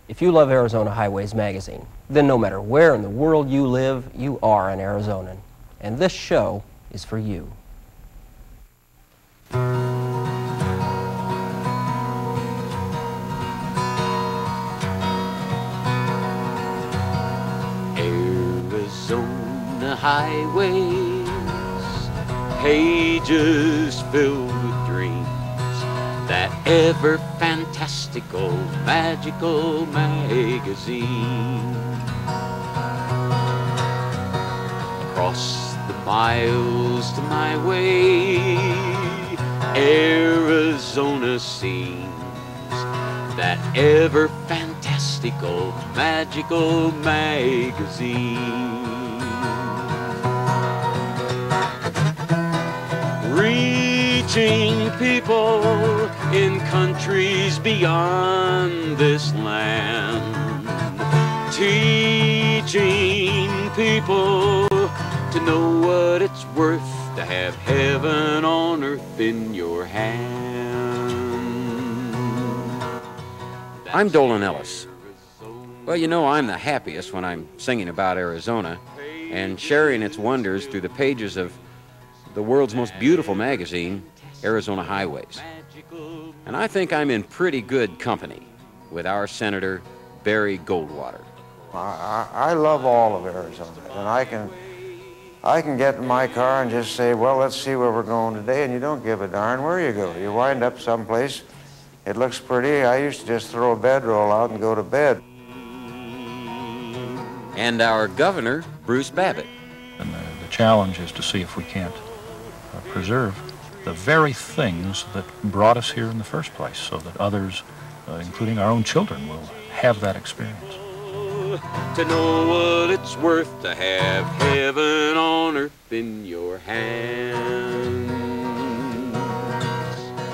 If you love Arizona Highways magazine, then no matter where in the world you live, you are an Arizonan. And this show is for you. Arizona highways, pages filled with dreams, that ever-fantastical magical magazine. Across the miles to my way, Arizona seems that ever-fantastical magical magazine. Reaching people in countries beyond this land, teaching people to know what it's worth to have heaven on earth in your hand. I'm Dolan Ellis. Well, you know, I'm the happiest when I'm singing about Arizona and sharing its wonders through the pages of the world's most beautiful magazine, Arizona Highways. And I think I'm in pretty good company with our Senator, Barry Goldwater. I love all of Arizona, and I can get in my car and just say, well, let's see where we're going today, and you don't give a darn where you go. You wind up someplace, it looks pretty. I used to just throw a bedroll out and go to bed. And our governor, Bruce Babbitt. And the challenge is to see if we can't preserve the very things that brought us here in the first place, so that others, including our own children, will have that experience. To know what it's worth to have heaven on earth in your hands.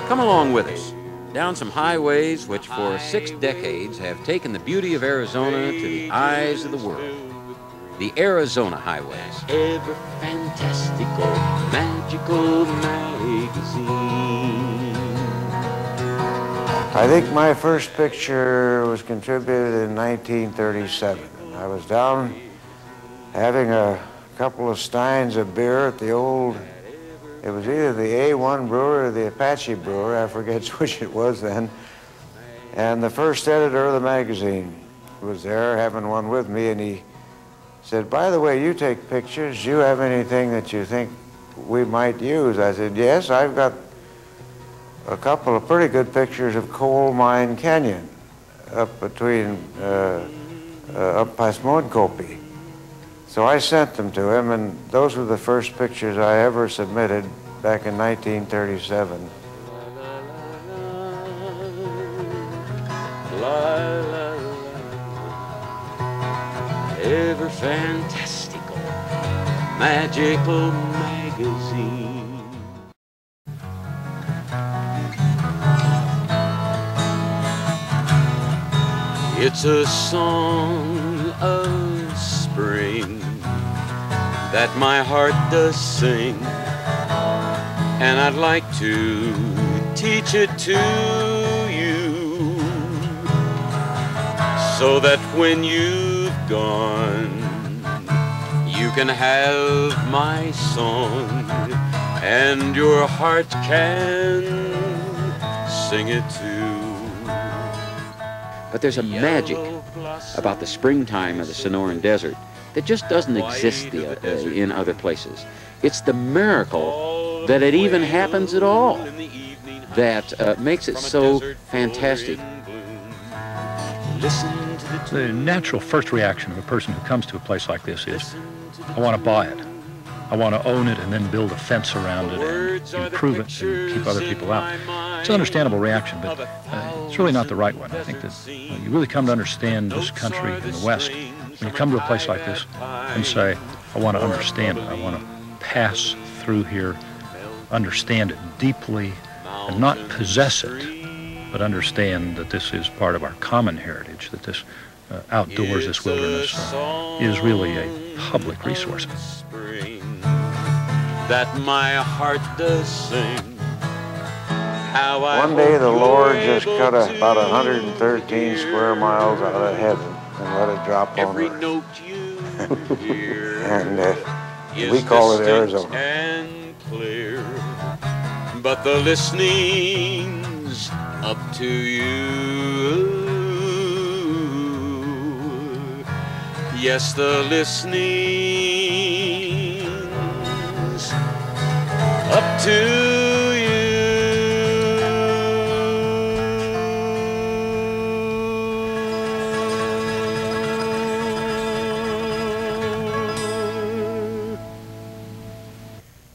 Come along with us down some highways which for 6 decades have taken the beauty of Arizona to the eyes of the world. The Arizona Highways. Ever-Fantastical Magical Magazine. I think my first picture was contributed in 1937. I was down having a couple of steins of beer at the old, it was either the A1 brewer or the Apache brewer, I forget which it was then. And the first editor of the magazine was there having one with me, and he said, by the way, you take pictures. Do you have anything that you think we might use? I said, yes, I've got a couple of pretty good pictures of Coal Mine Canyon up between, up past Moenkopi. So I sent them to him, and those were the first pictures I ever submitted back in 1937. Ever-Fantastical Magical Magazine. It's a song of spring that my heart does sing, and I'd like to teach it to you, so that when you've gone, you can have my song, and your heart can sing it too. But there's a magic about the springtime of the Sonoran Desert that just doesn't exist in other places. It's the miracle that it even happens at all that makes it so fantastic. The natural first reaction of a person who comes to a place like this is, I want to buy it. I want to own it and then build a fence around it and improve it and keep other people out. It's an understandable reaction, but it's really not the right one. I think that you really come to understand this country in the West when you come to a place like this and say, I want to understand it. I want to pass through here, understand it deeply, and not possess it, but understand that this is part of our common heritage, that this outdoors, this wilderness is really a public resource. That my heart does sing, How I One day hope the you're Lord just able cut to about 113 square miles out of heaven and let it drop on every earth. note you hear. And is we call it distinct Arizona. and clear, but the listening's up to you. Yes, the listening's up to you.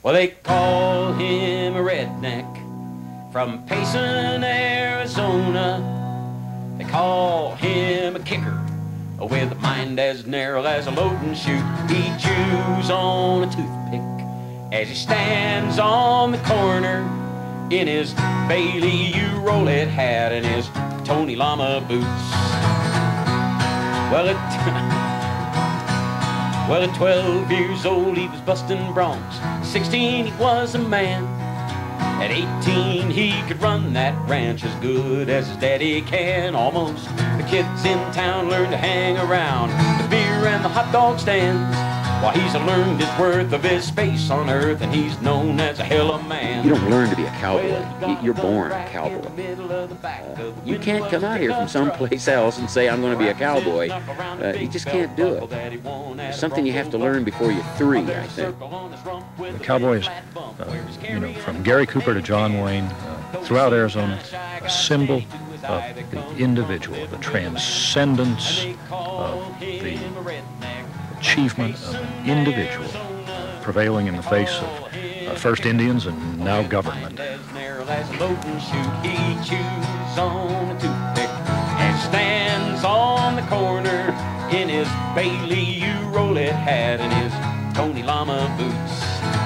Well, they call him a redneck from Payson, Arizona. They call him a kicker with a mind as narrow as a loading chute. He chews on a toothpick as he stands on the corner in his Bailey you roll it hat and his Tony Llama boots. Well, at 12 years old he was busting broncs. 16 he was a man. At 18 he could run that ranch as good as his daddy can. Almost the kids in town learn to hang around the beer and the hot dog stands while he's learned his worth of his space on earth, and he's known as a hell of a man. You don't learn to be a cowboy. You're born a cowboy. You can't come out here from someplace else and say, I'm going to be a cowboy. You just can't do it. It's something you have to learn before you're 3, I think. The cowboy is, from Gary Cooper to John Wayne, throughout Arizona, a symbol of the individual, the transcendence of the achievement of an individual prevailing in the face of first Indians and now government. He chews on a toothpick and stands on the corner in his Bailey you roll it hat and his Tony Llama boots.